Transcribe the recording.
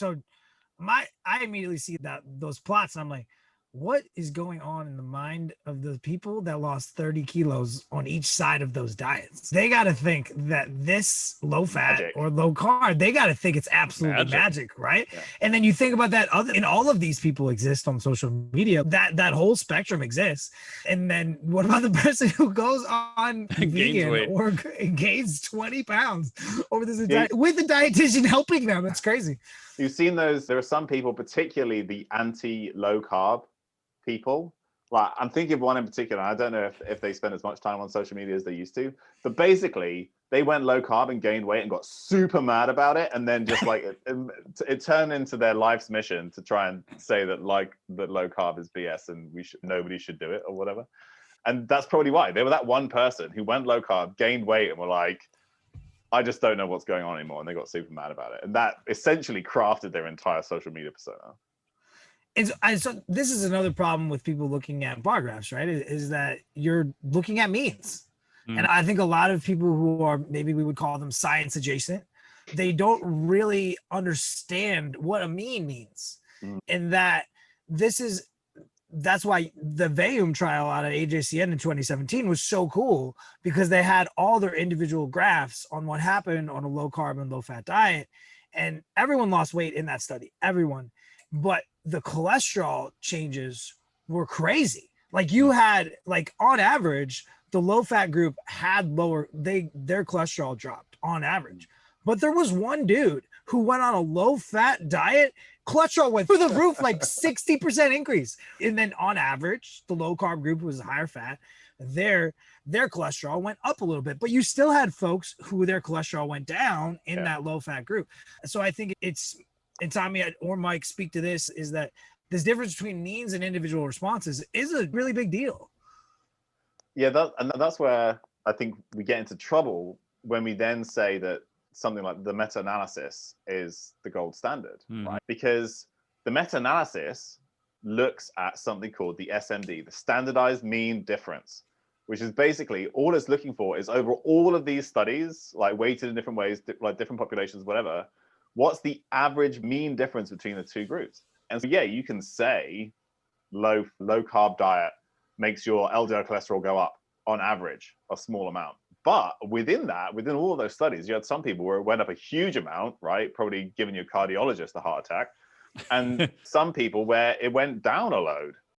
So I immediately see those plots and I'm like, what is going on in the mind of the people that lost 30 kilos on each side of those diets? They got to think that this low fat or low carb, they got to think it's absolutely magic, right? Yeah. And then you think about that and all of these people exist on social media, that whole spectrum exists. And then what about the person who goes on vegan or gains 20 pounds over this entire, with the dietitian helping them? It's crazy. You've seen those. There are some people, particularly the anti-low carb people. Like, I'm thinking of one in particular. I don't know if they spend as much time on social media as they used to, but basically they went low carb and gained weight and got super mad about it. And then just like it turned into their life's mission to try and say that that low carb is BS and nobody should do it or whatever. And that's probably why they were that one person who went low carb, gained weight, and were like, I just don't know what's going on anymore. And they got super mad about it. And that essentially crafted their entire social media persona. And so this is another problem with people looking at bar graphs, right? Is that you're looking at means. And I think a lot of people who are, maybe we would call them science adjacent, they don't really understand what a mean means. And that's why the Vayum trial out of AJCN in 2017 was so cool, because they had all their individual graphs on what happened on a low carb and low fat diet. And everyone lost weight in that study, everyone. But the cholesterol changes were crazy. Like you had, like on average, the low fat group had their cholesterol dropped on average. But there was one dude who went on a low fat diet, cholesterol went through the roof, like 60% increase. And then on average, the low carb group was higher fat. Their cholesterol went up a little bit, but you still had folks who their cholesterol went down in that low fat group. So I think and Tommy or Mike speak to this, is that this difference between means and individual responses is a really big deal. Yeah, that's where I think we get into trouble when we then say that something like the meta-analysis is the gold standard, right? Because the meta-analysis looks at something called the SMD, the standardized mean difference, which is basically all it's looking for is over all of these studies, like weighted in different ways, like different populations, whatever, what's the average mean difference between the two groups? And so, yeah, you can say low carb diet makes your LDL cholesterol go up on average a small amount. But within all of those studies, you had some people where it went up a huge amount, right? Probably giving your cardiologist a heart attack. And some people where it went down a load.